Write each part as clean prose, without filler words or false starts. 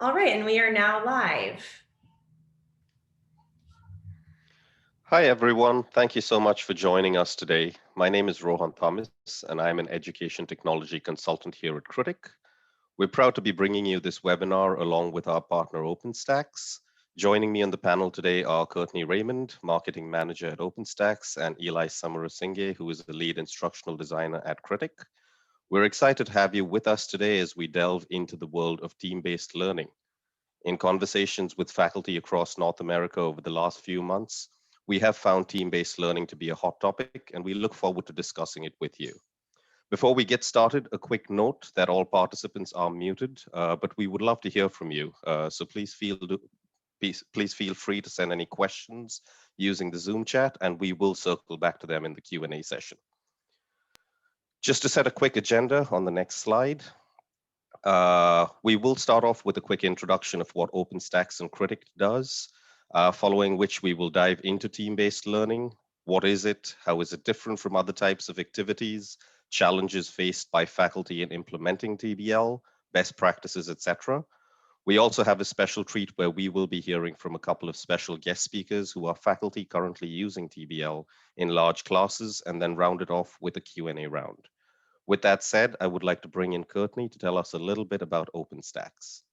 All right, and we are now live. Hi, everyone. Thank you so much for joining us today. My name is Rohan Thomas, and I'm an education technology consultant here at Kritik. We're proud to be bringing you this webinar along with our partner Openstax. Joining me on the panel today are Courtney Raymond, Marketing Manager at Openstax, and Eli Samarasinghe, who is the Lead Instructional Designer at Kritik. We're excited to have you with us today as we delve into the world of team-based learning. In conversations with faculty across North America over the last few months, we have found team-based learning to be a hot topic, and we look forward to discussing it with you. Before we get started, a quick note that all participants are muted, but we would love to hear from you. So please feel free to send any questions using the Zoom chat, and we will circle back to them in the Q&A session. Just to set a quick agenda on the next slide, we will start off with a quick introduction of what Openstax and Kritik does, following which we will dive into team-based learning. What is it? How is it different from other types of activities? Challenges faced by faculty in implementing TBL, best practices, etc. We also have a special treat where we will be hearing from a couple of special guest speakers who are faculty currently using TBL in large classes, and then round it off with a Q&A round. With that said, I would like to bring in Courtney to tell us a little bit about Openstax.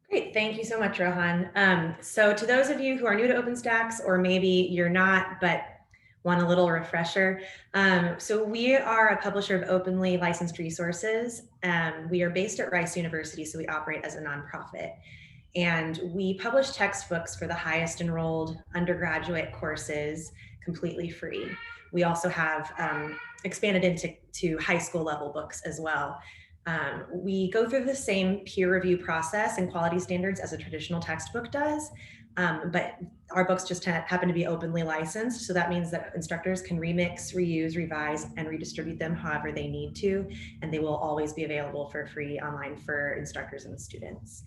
Great, thank you so much, Rohan. So to those of you who are new to Openstax, or maybe you're not, but want a little refresher, so we are a publisher of openly licensed resources. We are based at Rice University, so we operate as a nonprofit. And we publish textbooks for the highest enrolled undergraduate courses completely free. We also have expanded into high school level books as well. We go through the same peer review process and quality standards as a traditional textbook does, but our books just happen to be openly licensed. So that means that instructors can remix, reuse, revise, and redistribute them however they need to, and they will always be available for free online for instructors and students.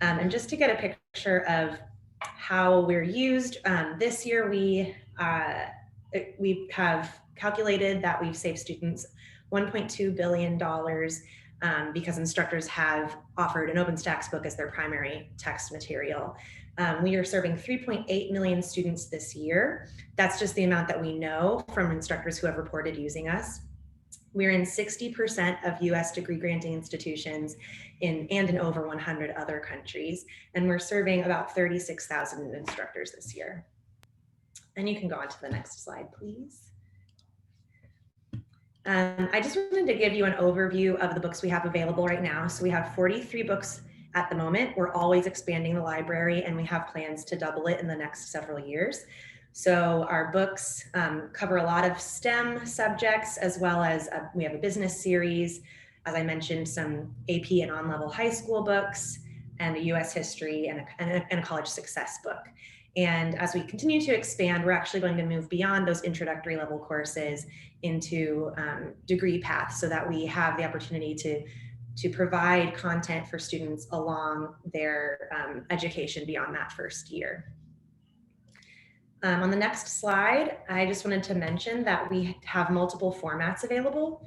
And just to get a picture of how we're used, this year we have calculated that we've saved students $1.2 billion because instructors have offered an Openstax book as their primary text material. We are serving 3.8 million students this year. That's just the amount that we know from instructors who have reported using us. We're in 60% of US degree granting institutions and in over 100 other countries. And we're serving about 36,000 instructors this year. And you can go on to the next slide, please. I just wanted to give you an overview of the books we have available right now. So we have 43 books at the moment. We're always expanding the library, and we have plans to double it in the next several years. So our books cover a lot of STEM subjects, as well as we have a business series, as I mentioned, some AP and on-level high school books, and a US history and a college success book. And as we continue to expand, we're actually going to move beyond those introductory level courses into degree paths so that we have the opportunity to provide content for students along their education beyond that first year. On the next slide, I just wanted to mention that we have multiple formats available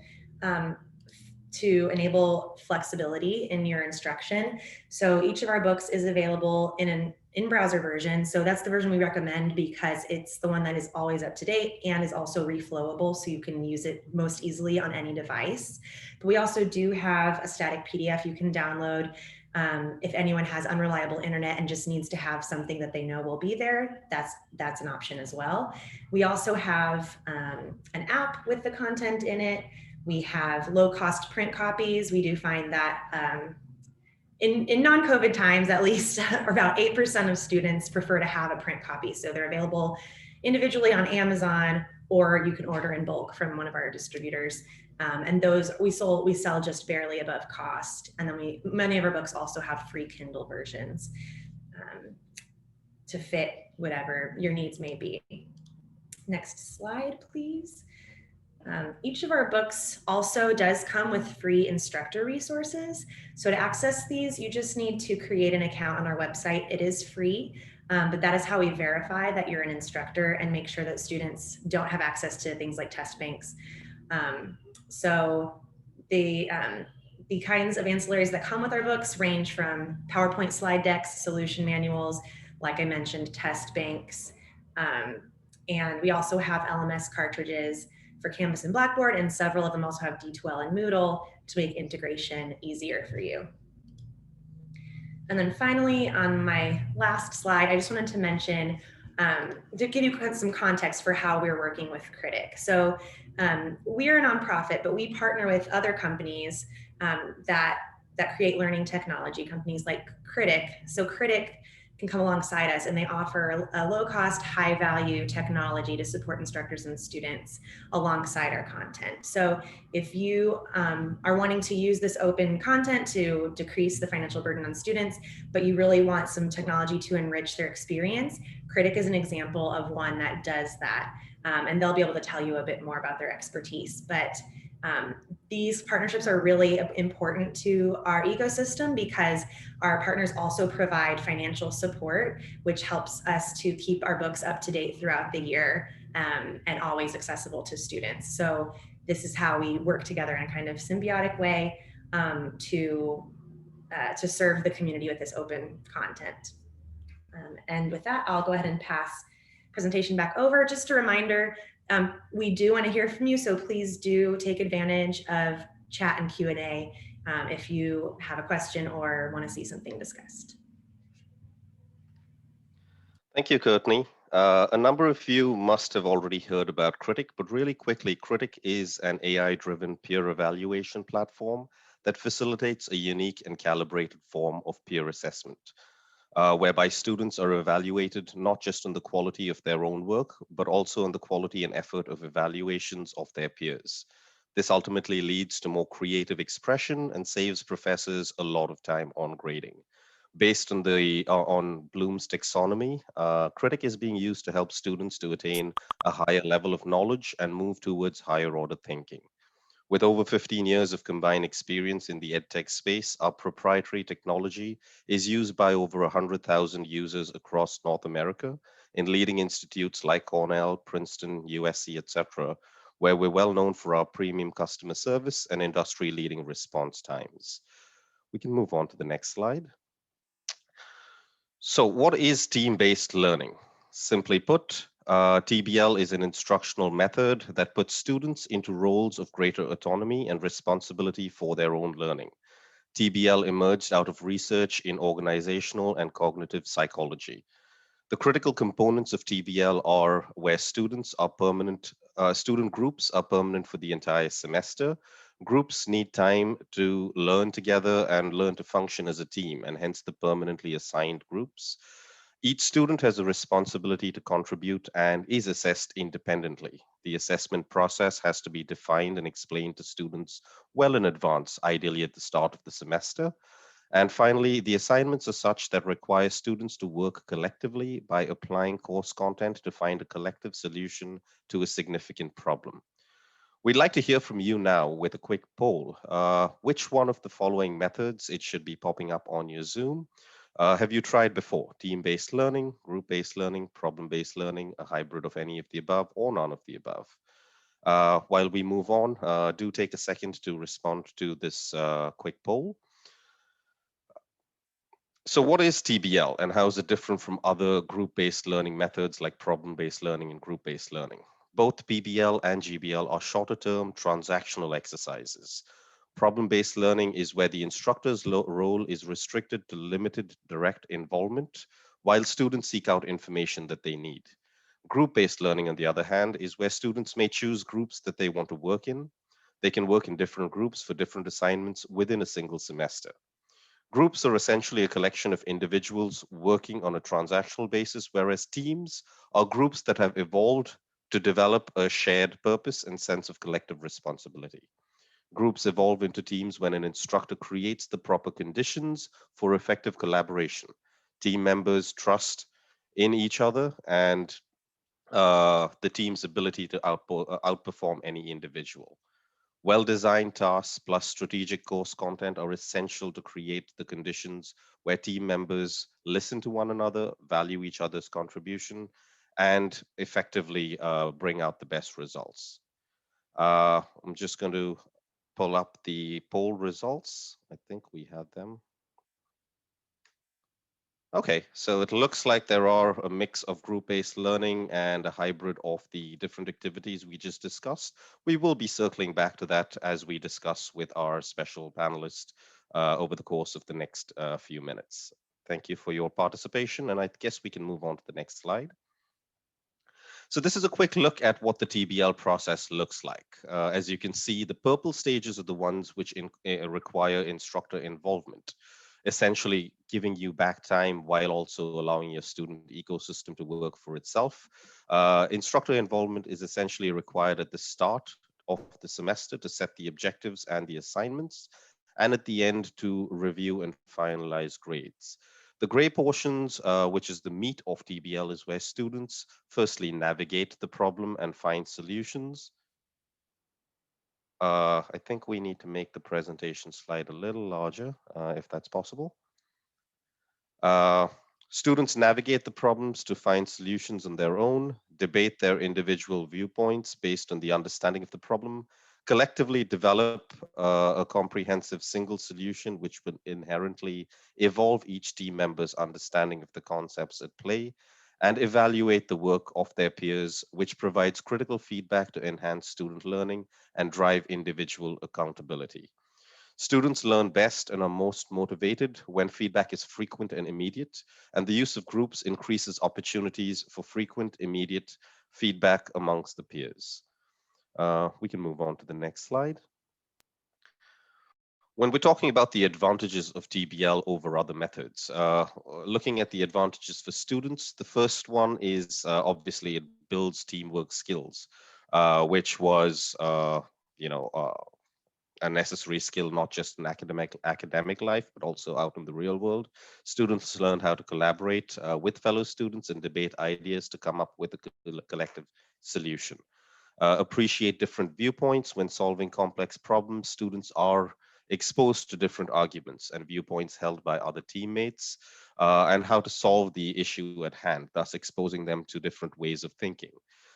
to enable flexibility in your instruction. So each of our books is available in an in-browser version. So that's the version we recommend because it's the one that is always up to date and is also reflowable, so you can use it most easily on any device. But we also do have a static PDF you can download. If anyone has unreliable internet and just needs to have something that they know will be there, that's an option as well. We also have an app with the content in it. We have low-cost print copies. We do find that in non-COVID times, at least, about 8% of students prefer to have a print copy. So they're available individually on Amazon, or you can order in bulk from one of our distributors. And those we sell just barely above cost. And then many of our books also have free Kindle versions to fit whatever your needs may be. Next slide, please. Each of our books also does come with free instructor resources. So to access these, you just need to create an account on our website. It is free, but that is how we verify that you're an instructor and make sure that students don't have access to things like test banks. So The kinds of ancillaries that come with our books range from PowerPoint slide decks, solution manuals, like I mentioned, test banks. And we also have LMS cartridges for Canvas and Blackboard, and several of them also have D2L and Moodle to make integration easier for you. And then finally, on my last slide, I just wanted to mention, to give you some context for how we're working with Kritik. So we are a nonprofit, but we partner with other companies that create learning technology, companies like Kritik. So Kritik can come alongside us, and they offer a low-cost, high-value technology to support instructors and students alongside our content. So if you are wanting to use this open content to decrease the financial burden on students, but you really want some technology to enrich their experience, Kritik is an example of one that does that. And they'll be able to tell you a bit more about their expertise. But these partnerships are really important to our ecosystem because our partners also provide financial support, which helps us to keep our books up to date throughout the year and always accessible to students. So this is how we work together in a kind of symbiotic way to serve the community with this open content. And with that, I'll go ahead and pass presentation back over. Just a reminder, we do want to hear from you, so please do take advantage of chat and Q&A if you have a question or want to see something discussed. Thank you, Courtney. A number of you must have already heard about Kritik, but really quickly, Kritik is an AI-driven peer evaluation platform that facilitates a unique and calibrated form of peer assessment, whereby students are evaluated not just on the quality of their own work, but also on the quality and effort of evaluations of their peers. This ultimately leads to more creative expression and saves professors a lot of time on grading. Based on on Bloom's taxonomy, Kritik is being used to help students to attain a higher level of knowledge and move towards higher order thinking. With over 15 years of combined experience in the edtech space, our proprietary technology is used by over 100,000 users across North America in leading institutes like Cornell, Princeton, USC, etc., where we're well known for our premium customer service and industry-leading response times. We can move on to the next slide. So what is team-based learning? Simply put, TBL is an instructional method that puts students into roles of greater autonomy and responsibility for their own learning. TBL emerged out of research in organizational and cognitive psychology. The critical components of TBL are where students are permanent, student groups are permanent for the entire semester. Groups need time to learn together and learn to function as a team, and hence the permanently assigned groups. Each student has a responsibility to contribute and is assessed independently. The assessment process has to be defined and explained to students well in advance, ideally at the start of the semester. And finally, the assignments are such that require students to work collectively by applying course content to find a collective solution to a significant problem. We'd like to hear from you now with a quick poll. Which one of the following methods, it should be popping up on your Zoom, have you tried before? Team-based learning, group-based learning, problem-based learning, a hybrid of any of the above, or none of the above? While we move on, do take a second to respond to this quick poll. So what is TBL and how is it different from other group-based learning methods like problem-based learning and group-based learning? Both PBL and GBL are shorter-term transactional exercises. Problem-based learning is where the instructor's role is restricted to limited direct involvement, while students seek out information that they need. Group-based learning, on the other hand, is where students may choose groups that they want to work in. They can work in different groups for different assignments within a single semester. Groups are essentially a collection of individuals working on a transactional basis, whereas teams are groups that have evolved to develop a shared purpose and sense of collective responsibility. Groups evolve into teams when an instructor creates the proper conditions for effective collaboration. Team members trust in each other and the team's ability to outperform any individual. Well-designed tasks plus strategic course content are essential to create the conditions where team members listen to one another, value each other's contribution, and effectively bring out the best results. I'm just going to pull up the poll results. I think we have them. Okay, so it looks like there are a mix of group-based learning and a hybrid of the different activities we just discussed. We will be circling back to that as we discuss with our special panelist over the course of the next few minutes. Thank you for your participation, and I guess we can move on to the next slide. So this is a quick look at what the TBL process looks like. As you can see, the purple stages are the ones which require instructor involvement, essentially giving you back time while also allowing your student ecosystem to work for itself. Instructor involvement is essentially required at the start of the semester to set the objectives and the assignments, and at the end to review and finalize grades. The gray portions, which is the meat of TBL, is where students firstly navigate the problem and find solutions. I think we need to make the presentation slide a little larger, if that's possible. Uh, Students navigate the problems to find solutions on their own, debate their individual viewpoints based on the understanding of the problem, collectively develop a comprehensive single solution which would inherently evolve each team member's understanding of the concepts at play, and evaluate the work of their peers, which provides critical feedback to enhance student learning and drive individual accountability. Students learn best and are most motivated when feedback is frequent and immediate, and the use of groups increases opportunities for frequent, immediate feedback amongst the peers. We can move on to the next slide. When we're talking about the advantages of TBL over other methods, looking at the advantages for students, the first one is obviously it builds teamwork skills, which was, a necessary skill, not just in academic life, but also out in the real world. Students learn how to collaborate with fellow students and debate ideas to come up with a collective solution. Appreciate different viewpoints when solving complex problems. Students are exposed to different arguments and viewpoints held by other teammates, and how to solve the issue at hand, thus exposing them to different ways of thinking.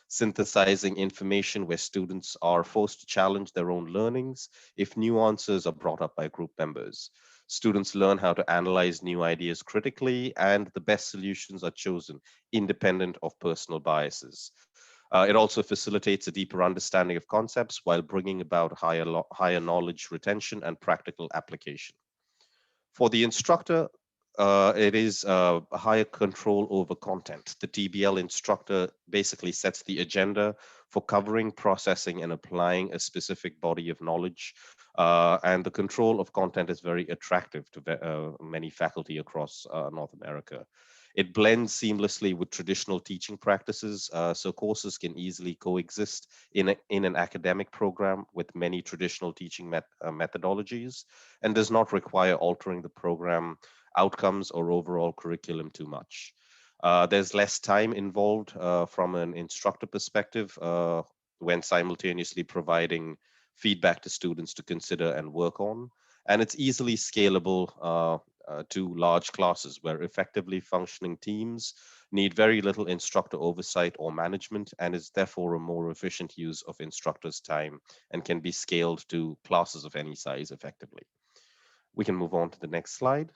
Synthesizing information where students are forced to challenge their own learnings if new answers are brought up by group members. Students learn how to analyze new ideas critically, and the best solutions are chosen independent of personal biases. It also facilitates a deeper understanding of concepts while bringing about higher knowledge retention and practical application. For the instructor, it is a higher control over content. The TBL instructor basically sets the agenda for covering, processing, and applying a specific body of knowledge. And the control of content is very attractive to many faculty across North America. It blends seamlessly with traditional teaching practices, so courses can easily coexist in an academic program with many traditional teaching methodologies, and does not require altering the program outcomes or overall curriculum too much. There's less time involved from an instructor perspective when simultaneously providing feedback to students to consider and work on. And it's easily scalable to large classes where effectively functioning teams need very little instructor oversight or management, and is therefore a more efficient use of instructors' time and can be scaled to classes of any size effectively. We can move on to the next slide.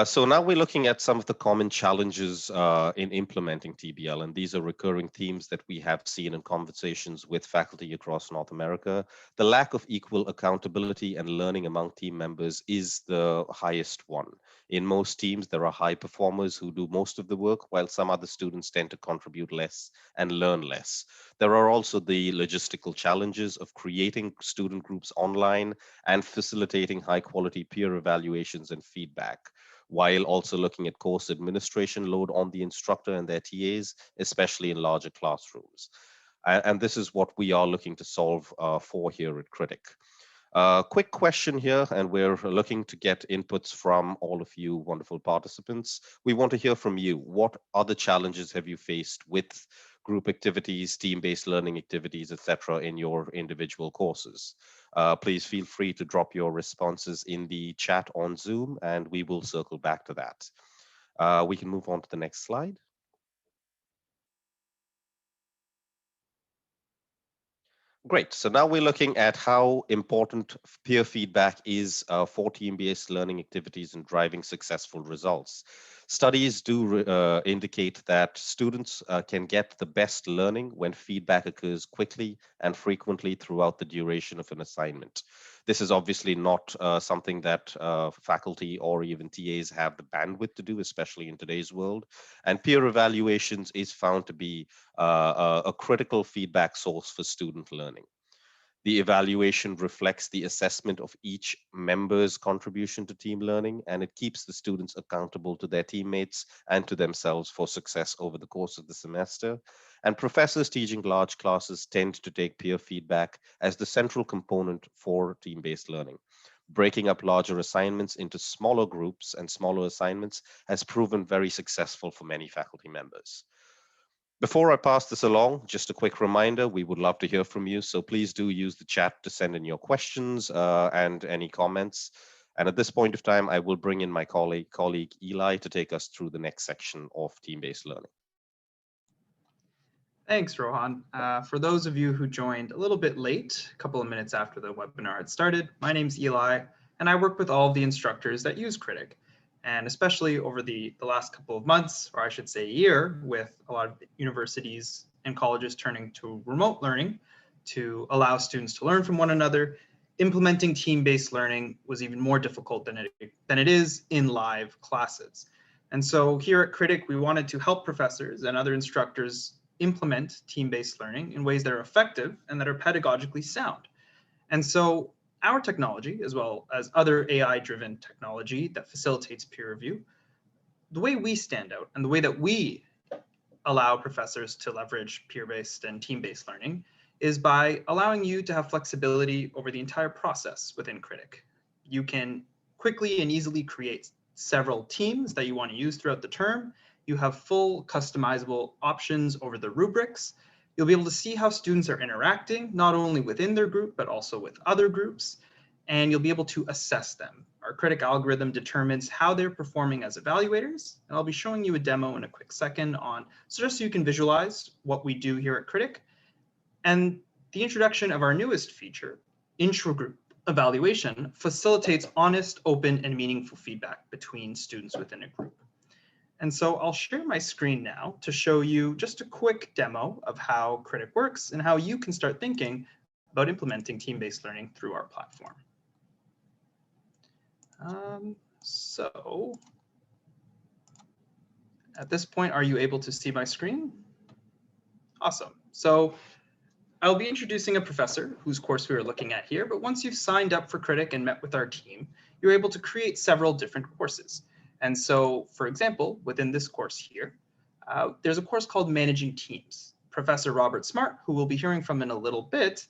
So now we're looking at some of the common challenges in implementing TBL, and these are recurring themes that we have seen in conversations with faculty across North America. The lack of equal accountability and learning among team members is the highest one. In most teams, there are high performers who do most of the work, while some other students tend to contribute less and learn less. There are also the logistical challenges of creating student groups online and facilitating high quality peer evaluations and feedback, while also looking at course administration load on the instructor and their TAs, especially in larger classrooms. And this is what we are looking to solve for here at Kritik. Quick question here, and we're looking to get inputs from all of you wonderful participants. We want to hear from you. What other challenges have you faced with group activities, team-based learning activities, etc., in your individual courses? Please feel free to drop your responses in the chat on Zoom, and we will circle back to that. We can move on to the next slide. Great. So now we're looking at how important peer feedback is for team-based learning activities and driving successful results. Studies do indicate that students can get the best learning when feedback occurs quickly and frequently throughout the duration of an assignment. This is obviously not something that faculty or even TAs have the bandwidth to do, especially in today's world. And peer evaluations is found to be a critical feedback source for student learning. The evaluation reflects the assessment of each member's contribution to team learning, and it keeps the students accountable to their teammates and to themselves for success over the course of the semester. And professors teaching large classes tend to take peer feedback as the central component for team-based learning. Breaking up larger assignments into smaller groups and smaller assignments has proven very successful for many faculty members. Before I pass this along, just a quick reminder, we would love to hear from you. So please do use the chat to send in your questions and any comments. And at this point of time, I will bring in my colleague Eli to take us through the next section of team-based learning. Thanks, Rohan. For those of you who joined a little bit late, a couple of minutes after the webinar had started, my name's Eli, and I work with all of the instructors that use Kritik. And especially over the last couple of months, or I should say a year, with a lot of universities and colleges turning to remote learning to allow students to learn from one another, implementing team-based learning was even more difficult than it is in live classes. And so here at Kritik, we wanted to help professors and other instructors implement team-based learning in ways that are effective and that are pedagogically sound. And so our technology, as well as other AI-driven technology that facilitates peer review, the way we stand out and the way that we allow professors to leverage peer-based and team-based learning is by allowing you to have flexibility over the entire process within Kritik. You can quickly and easily create several teams that you want to use throughout the term. You have full customizable options over the rubrics. You'll be able to see how students are interacting, not only within their group, but also with other groups, and you'll be able to assess them. Our Kritik algorithm determines how they're performing as evaluators, and I'll be showing you a demo in a quick second on, so just so you can visualize what we do here at Kritik, and the introduction of our newest feature, intra-group evaluation, facilitates honest, open, and meaningful feedback between students within a group. And so I'll share my screen now to show you just a quick demo of how Kritik works and how you can start thinking about implementing team-based learning through our platform. So at this point, are you able to see my screen? Awesome. So I'll be introducing a professor whose course we are looking at here, but once you've signed up for Kritik and met with our team, you're able to create several different courses. And so, for example, within this course here, there's a course called Managing Teams. Professor Robert Smart, who we'll be hearing from in a little bit,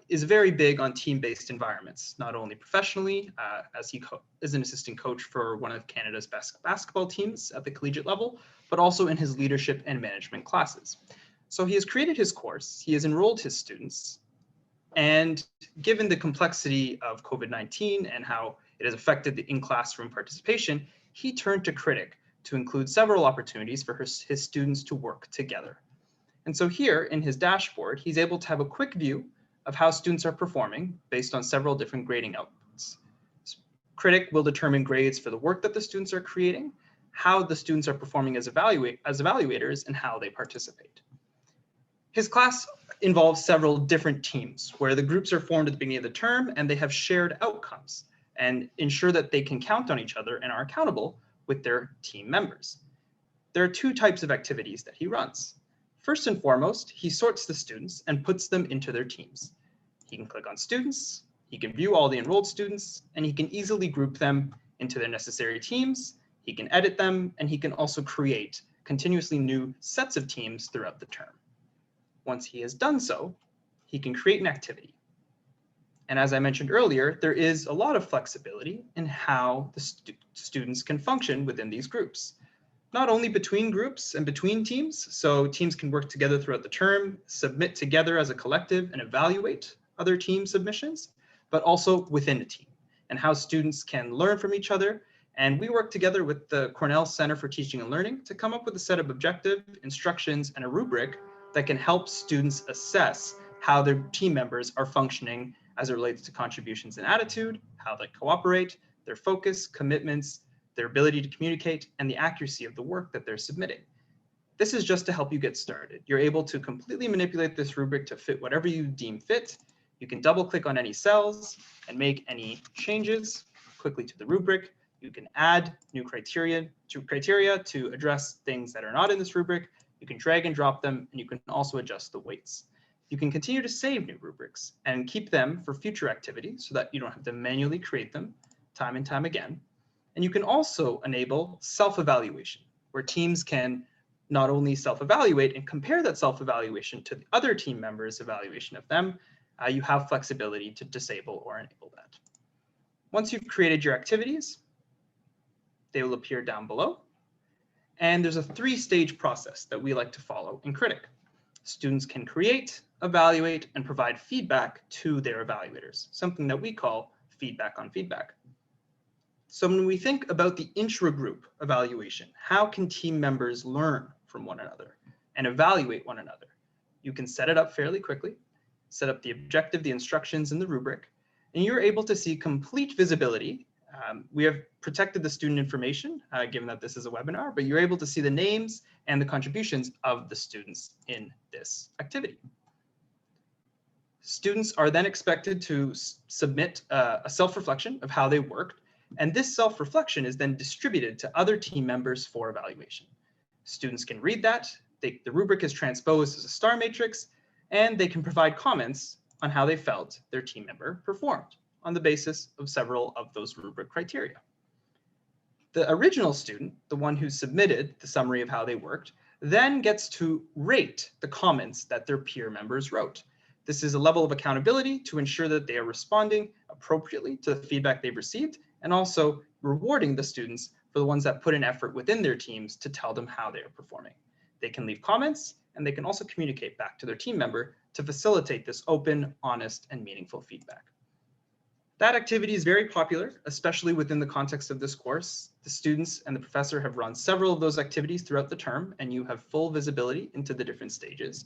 is very big on team-based environments, not only professionally, as he is an assistant coach for one of Canada's best basketball teams at the collegiate level, but also in his leadership and management classes. So he has created his course, he has enrolled his students, and given the complexity of COVID-19 and how it has affected the in-classroom participation, he turned to Kritik to include several opportunities for his students to work together. And so here in his dashboard, he's able to have a quick view of how students are performing based on several different grading outputs. Kritik will determine grades for the work that the students are creating, how the students are performing as evaluators, and how they participate. His class involves several different teams where the groups are formed at the beginning of the term and they have shared outcomes and ensure that they can count on each other and are accountable with their team members. There are two types of activities that he runs. First and foremost, he sorts the students and puts them into their teams. He can click on students, he can view all the enrolled students, and he can easily group them into their necessary teams, he can edit them, and he can also create continuously new sets of teams throughout the term. Once he has done so, he can create an activity. And as I mentioned earlier, there is a lot of flexibility in how the students can function within these groups. Not only between groups and between teams, so teams can work together throughout the term, submit together as a collective and evaluate other team submissions, but also within a team and how students can learn from each other. And we work together with the Cornell Center for Teaching and Learning to come up with a set of objective instructions and a rubric that can help students assess how their team members are functioning as it relates to contributions and attitude, how they cooperate, their focus, commitments, their ability to communicate, and the accuracy of the work that they're submitting. This is just to help you get started. You're able to completely manipulate this rubric to fit whatever you deem fit. You can double click on any cells and make any changes quickly to the rubric. You can add new criteria to address things that are not in this rubric. You can drag and drop them, and you can also adjust the weights. You can continue to save new rubrics and keep them for future activities so that you don't have to manually create them time and time again. And you can also enable self-evaluation, where teams can not only self-evaluate and compare that self-evaluation to the other team members' evaluation of them, you have flexibility to disable or enable that. Once you've created your activities, they will appear down below. And there's a 3-stage process that we like to follow in Kritik. Students can create, evaluate, and provide feedback to their evaluators, something that we call feedback on feedback. So when we think about the intra-group evaluation, how can team members learn from one another and evaluate one another? You can set it up fairly quickly, set up the objective, the instructions, and the rubric, and you're able to see complete visibility. We have protected the student information, given that this is a webinar, but you're able to see the names and the contributions of the students in this activity. Students are then expected to submit a self-reflection of how they worked, and this self-reflection is then distributed to other team members for evaluation. Students can read that, the rubric is transposed as a star matrix, and they can provide comments on how they felt their team member performed on the basis of several of those rubric criteria. The original student, the one who submitted the summary of how they worked, then gets to rate the comments that their peer members wrote. This is a level of accountability to ensure that they are responding appropriately to the feedback they've received, and also rewarding the students for the ones that put in effort within their teams to tell them how they are performing. They can leave comments, and they can also communicate back to their team member to facilitate this open, honest, and meaningful feedback. That activity is very popular, especially within the context of this course. The students and the professor have run several of those activities throughout the term, and you have full visibility into the different stages.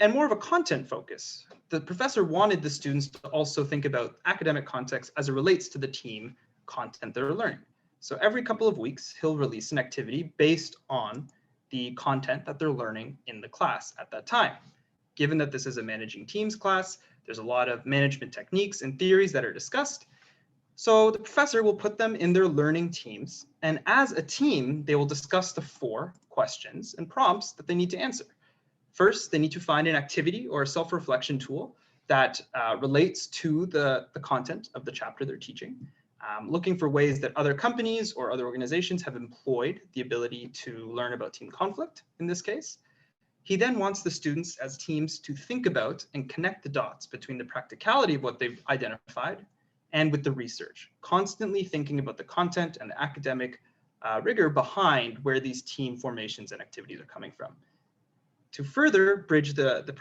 And more of a content focus. The professor wanted the students to also think about academic context as it relates to the team content they're learning. So every couple of weeks, he'll release an activity based on the content that they're learning in the class at that time. Given that this is a managing teams class, there's a lot of management techniques and theories that are discussed. So the professor will put them in their learning teams, and as a team, they will discuss the 4 questions and prompts that they need to answer. First, they need to find an activity or a self-reflection tool that relates to the content of the chapter they're teaching, looking for ways that other companies or other organizations have employed the ability to learn about team conflict in this case. He then wants the students as teams to think about and connect the dots between the practicality of what they've identified and with the research, constantly thinking about the content and the academic rigor behind where these team formations and activities are coming from. To further bridge the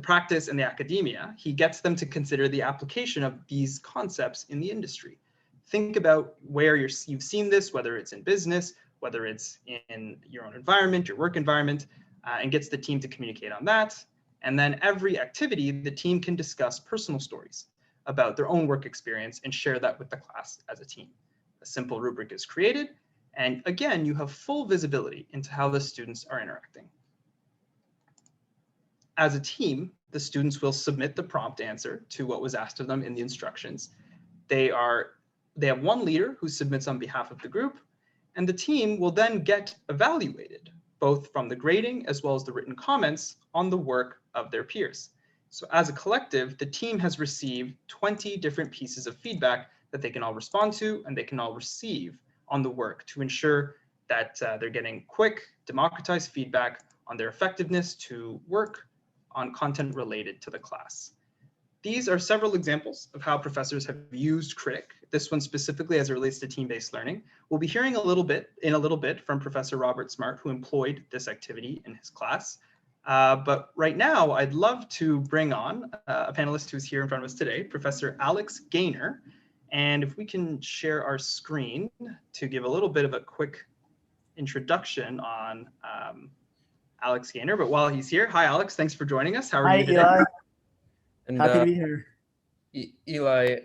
practice and the academia, he gets them to consider the application of these concepts in the industry. Think about where you've seen this, whether it's in business, whether it's in your own environment, your work environment, and gets the team to communicate on that. And then every activity, the team can discuss personal stories about their own work experience and share that with the class as a team. A simple rubric is created, and again, you have full visibility into how the students are interacting. As a team, the students will submit the prompt answer to what was asked of them in the instructions. They have one leader who submits on behalf of the group, and the team will then get evaluated, both from the grading as well as the written comments on the work of their peers. So as a collective, the team has received 20 different pieces of feedback that they can all respond to and they can all receive on the work to ensure that they're getting quick, democratized feedback on their effectiveness to work on content related to the class. These are several examples of how professors have used Kritik, this one specifically as it relates to team-based learning. We'll be hearing a little bit from Professor Robert Smart, who employed this activity in his class. But right now, I'd love to bring on a panelist who's here in front of us today, Professor Alex Gaynor. And if we can share our screen to give a little bit of a quick introduction on Alex Gaynor, but while he's here, hi Alex, thanks for joining us. How are Hi, you today? Eli. And Happy to be here. Eli,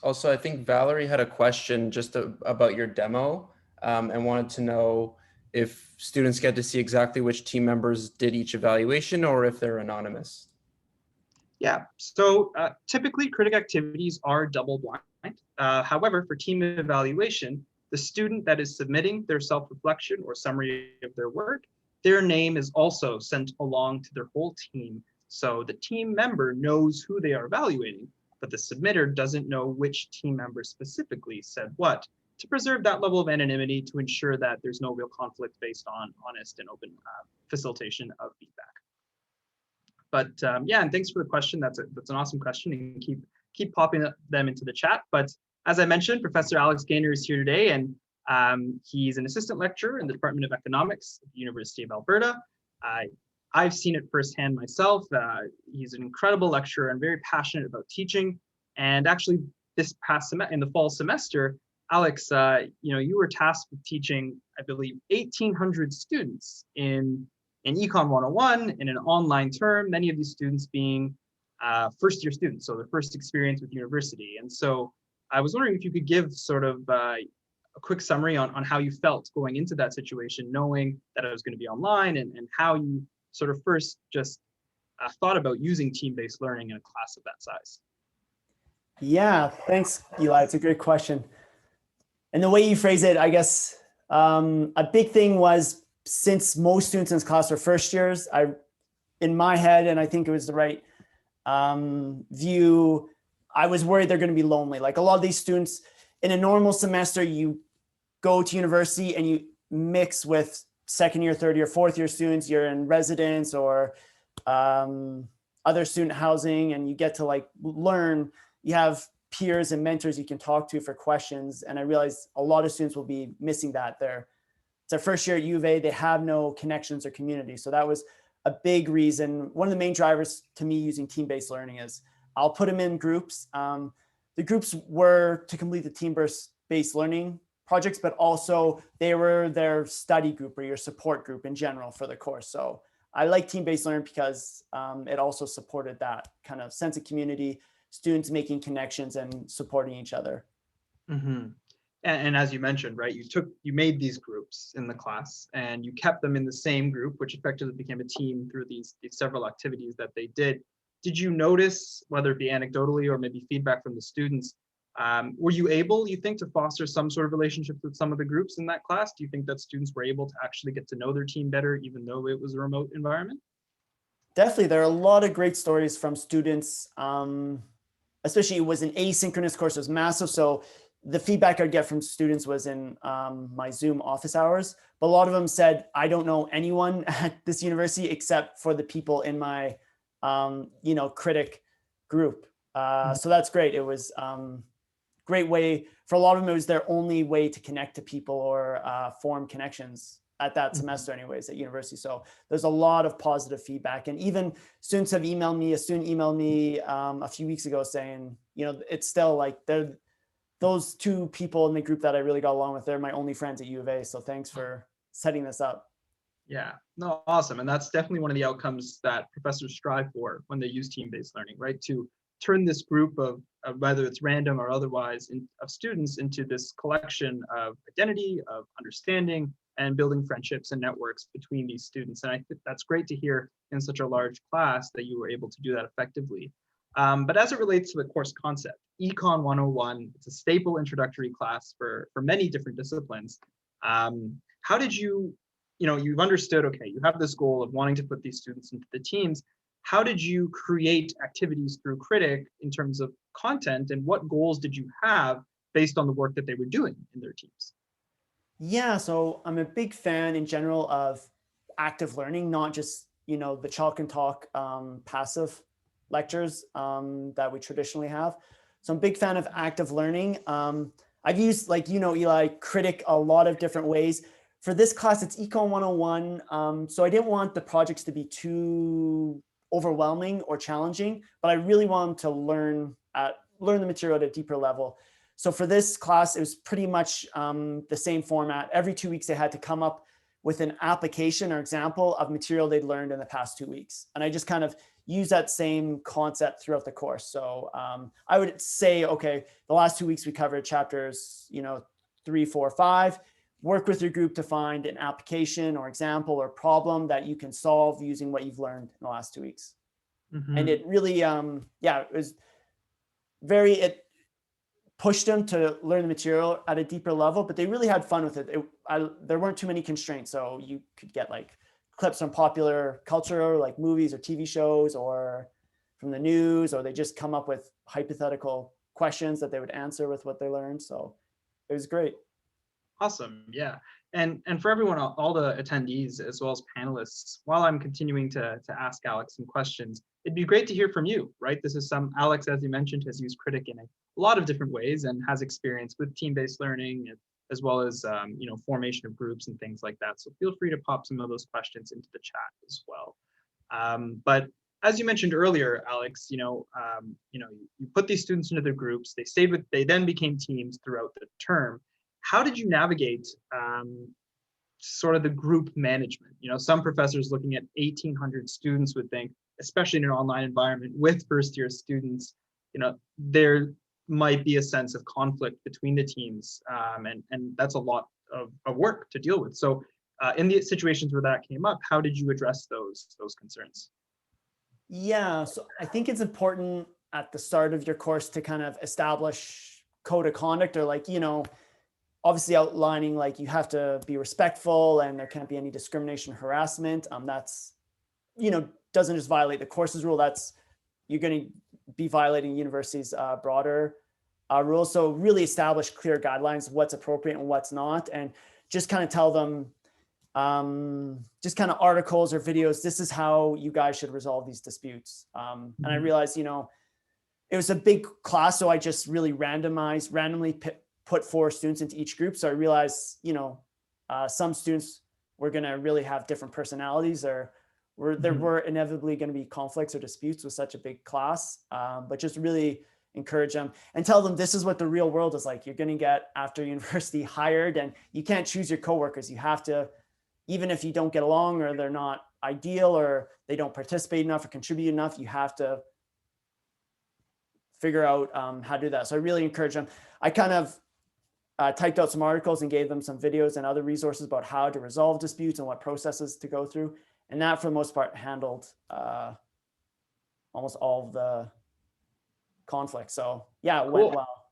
also, I think Valerie had a question just about your demo and wanted to know if students get to see exactly which team members did each evaluation or if they're anonymous. Yeah, so typically critic activities are double blind. However, for team evaluation, the student that is submitting their self-reflection or summary of their work, their name is also sent along to their whole team. So the team member knows who they are evaluating, but the submitter doesn't know which team member specifically said what, to preserve that level of anonymity to ensure that there's no real conflict based on honest and open facilitation of feedback. But yeah, and thanks for the question. That's an awesome question, and keep popping them into the chat. But as I mentioned, Professor Alex Gaynor is here today, and he's an assistant lecturer in the Department of Economics at the University of Alberta. I've seen it firsthand myself. He's an incredible lecturer and very passionate about teaching. And actually, this past in the fall semester, Alex, you were tasked with teaching, I believe, 1,800 students in Econ 101 in an online term, many of these students being first-year students, so their first experience with university. And so I was wondering if you could give sort of a quick summary on how you felt going into that situation, knowing that it was going to be online, and how you sort of first just thought about using team-based learning in a class of that size. Yeah, thanks, Eli. It's a great question. And the way you phrase it, I guess a big thing was, since most students in this class are first years, in my head, and I think it was the right view, I was worried they're going to be lonely. Like a lot of these students in a normal semester, you go to university and you mix with second year, third year, fourth year students. You're in residence or other student housing, and you get to like learn. You have peers and mentors you can talk to for questions. And I realized a lot of students will be missing that. It's their first year at U of A. They have no connections or community. So that was a big reason. One of the main drivers to me using team-based learning is I'll put them in groups. The groups were to complete the team-based learning projects, but also they were their study group or your support group in general for the course. So I like team-based learning because it also supported that kind of sense of community, students making connections and supporting each other. Mm-hmm. And as you mentioned, right, you made these groups in the class and you kept them in the same group, which effectively became a team through these several activities that they did. Did you notice, whether it be anecdotally or maybe feedback from the students, were you able, you think, to foster some sort of relationship with some of the groups in that class? Do you think that students were able to actually get to know their team better, even though it was a remote environment? Definitely. There are a lot of great stories from students, especially it was an asynchronous course, it was massive. So the feedback I'd get from students was in my Zoom office hours, but a lot of them said, I don't know anyone at this university except for the people in my, critic group. So that's great. It was great way for a lot of them. It was their only way to connect to people or form connections at that semester anyways at university. So there's a lot of positive feedback. And even students have emailed me, a student emailed me a few weeks ago saying, it's still like those two people in the group that I really got along with, they're my only friends at U of A. So thanks for setting this up. Yeah, no, awesome. And that's definitely one of the outcomes that professors strive for when they use team-based learning, right? To turn this group of whether it's random or otherwise of students into this collection of identity, of understanding, and building friendships and networks between these students. And I think that's great to hear in such a large class that you were able to do that effectively. But as it relates to the course concept, Econ 101, it's a staple introductory class for many different disciplines. How did you've understood, okay, you have this goal of wanting to put these students into the teams. How did you create activities through Kritik in terms of content, and what goals did you have based on the work that they were doing in their teams? Yeah, so I'm a big fan in general of active learning, not just, the chalk and talk passive lectures that we traditionally have. So I'm a big fan of active learning. I've used, Eli, Kritik a lot of different ways. For this class, it's Econ 101. So I didn't want the projects to be too overwhelming or challenging, but I really want them to learn the material at a deeper level. So for this class, it was pretty much the same format. Every 2 weeks, they had to come up with an application or example of material they'd learned in the past 2 weeks. And I just kind of use that same concept throughout the course. So I would say, okay, the last 2 weeks we covered chapters, 3, 4, 5. Work with your group to find an application or example or problem that you can solve using what you've learned in the last 2 weeks. Mm-hmm. And it really, it was it pushed them to learn the material at a deeper level, but they really had fun with it. There weren't too many constraints. So you could get like clips from popular culture, like movies or TV shows, or from the news, or they just come up with hypothetical questions that they would answer with what they learned. So it was great. Awesome. Yeah. And for everyone, all the attendees, as well as panelists, while I'm continuing to ask Alex some questions, it'd be great to hear from you, right? Alex, as you mentioned, has used Kritik in a lot of different ways and has experience with team-based learning, as well as, formation of groups and things like that. So feel free to pop some of those questions into the chat as well. But as you mentioned earlier, Alex, you put these students into their groups, they then became teams throughout the term. How did you navigate sort of the group management? Some professors looking at 1,800 students would think, especially in an online environment with first-year students, there might be a sense of conflict between the teams, and that's a lot of work to deal with. So in the situations where that came up, how did you address those concerns? Yeah, so I think it's important at the start of your course to kind of establish code of conduct, or obviously outlining like you have to be respectful and there can't be any discrimination, harassment. That's, doesn't just violate the course's rule. You're going to be violating university's broader rules. So really establish clear guidelines of what's appropriate and what's not, and just kind of tell them, just kind of articles or videos, this is how you guys should resolve these disputes. And I realized, it was a big class, so I just really randomly put 4 students into each group. So I realized, some students were going to really have different personalities, or there were inevitably going to be conflicts or disputes with such a big class. But just really encourage them and tell them this is what the real world is like. You're going to get, after university, hired, and you can't choose your coworkers. You have to, even if you don't get along or they're not ideal or they don't participate enough or contribute enough, you have to figure out how to do that. So I really encourage them. I kind of typed out some articles and gave them some videos and other resources about how to resolve disputes and what processes to go through. And that, for the most part, handled almost all of the conflict. So yeah, it went well.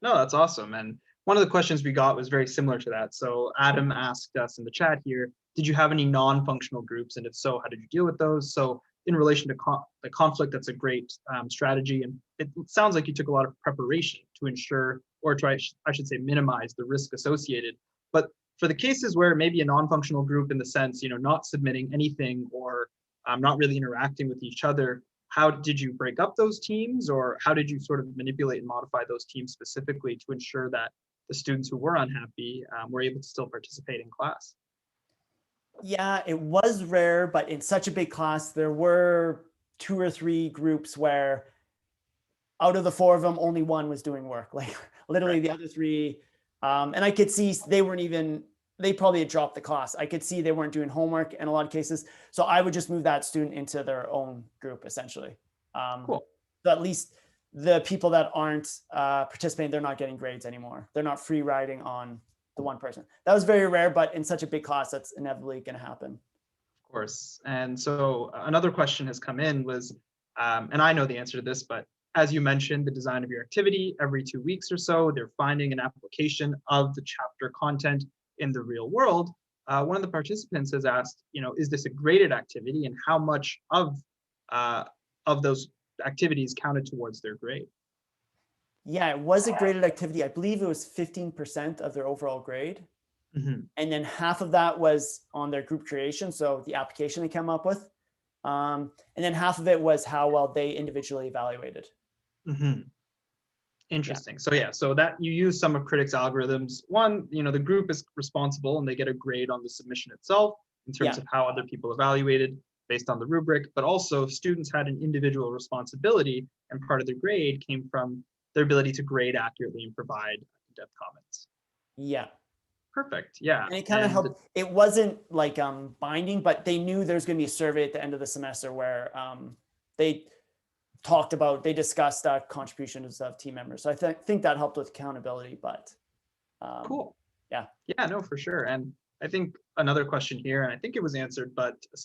No, that's awesome. And one of the questions we got was very similar to that. So Adam asked us in the chat here, did you have any non-functional groups? And if so, how did you deal with those? So in relation to the conflict, that's a great strategy. And it sounds like you took a lot of preparation to ensure, or try, I should say, minimize the risk associated. But for the cases where maybe a non-functional group, in the sense, not submitting anything or not really interacting with each other, how did you break up those teams, or how did you sort of manipulate and modify those teams specifically to ensure that the students who were unhappy were able to still participate in class? Yeah, it was rare, but in such a big class, there were 2 or 3 groups where out of the 4 of them, only 1 was doing work. Like literally the other 3, and I could see they probably had dropped the class. I could see they weren't doing homework in a lot of cases. So I would just move that student into their own group, essentially. Cool. So at least the people that aren't participating, they're not getting grades anymore. They're not free riding on the one person. That was very rare, but in such a big class, that's inevitably going to happen. Of course. And so another question has come in was, and I know the answer to this, but as you mentioned, the design of your activity, every 2 weeks or so, they're finding an application of the chapter content in the real world. One of the participants has asked, is this a graded activity, and how much of those activities counted towards their grade? Yeah, it was a graded activity. I believe it was 15% of their overall grade. And then half of that was on their group creation, so the application they came up with. And then half of it was how well they individually evaluated. Interesting. So so that you use some of Kritik's algorithms. One, the group is responsible and they get a grade on the submission itself in terms of how other people evaluated based on the rubric, but also students had an individual responsibility, and part of their grade came from their ability to grade accurately and provide in-depth comments. Yeah. Perfect. Yeah. And it kind of helped. It wasn't like binding, but they knew there's going to be a survey at the end of the semester where they discussed contributions of team members. So I think that helped with accountability, but Cool. Yeah. Yeah, no, for sure. And I think another question here, and I think it was answered, but a